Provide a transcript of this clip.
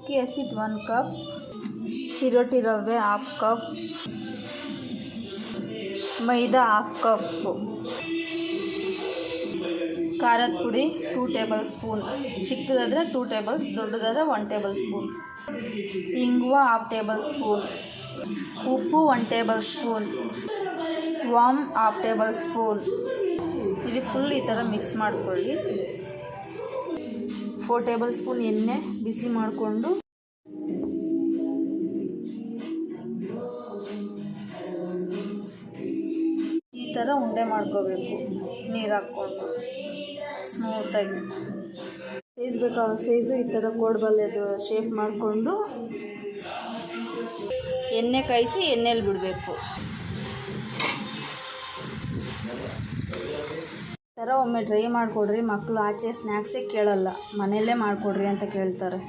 ಅಕ್ಕಿ ಹಸಿಟ್ಟು 1 ಕಪ್, ಚಿರೋಟಿ ರವೆ 1/2 ಕಪ್, ಮೈದಾ 1/2 ಕಪ್ಪು, ಖಾರದ ಪುಡಿ 2 ಟೇಬಲ್ ಸ್ಪೂನ್, ಚಿಕ್ಕದಾದರೆ 2 ಟೇಬಲ್ಸ್, ದೊಡ್ಡದಾದರೆ 1 ಟೇಬಲ್ ಸ್ಪೂನ್, ಇಂಗುವ 1/2 ಟೇಬಲ್ ಸ್ಪೂನ್, ಉಪ್ಪು 1 ಟೇಬಲ್ ಸ್ಪೂನ್, ವಾಮ್ 1/2 ಟೇಬಲ್ ಸ್ಪೂನ್. ಇದು ಫುಲ್ ಈ ಥರ ಮಿಕ್ಸ್ ಮಾಡಿಕೊಳ್ಳಿ. 4 ಟೇಬಲ್ ಸ್ಪೂನ್ ಎಣ್ಣೆ ಬಿಸಿ ಮಾಡಿಕೊಂಡು ಈ ಥರ ಉಂಡೆ ಮಾಡ್ಕೋಬೇಕು. ನೀರು ಹಾಕ್ಕೊಂಡು ಸ್ಮೂತಾಗಿ ಸೈಜ್ ಬೇಕಾಗೋ ಸೈಜು ಈ ಥರ ಕೋಡ್ಬಲ್ಲೆದು ಶೇಪ್ ಮಾಡಿಕೊಂಡು ಎಣ್ಣೆ ಕಾಯಿಸಿ ಎಣ್ಣೆಲಿ ಬಿಡಬೇಕು. ಈ ಥರ ಒಮ್ಮೆ ಟ್ರೈ ಮಾಡಿಕೊಡ್ರಿ. ಮಕ್ಕಳು ಆಚೆ ಸ್ನ್ಯಾಕ್ಸೇ ಕೇಳಲ್ಲ, ಮನೆಯಲ್ಲೇ ಮಾಡಿಕೊಡ್ರಿ ಅಂತ ಕೇಳ್ತಾರೆ.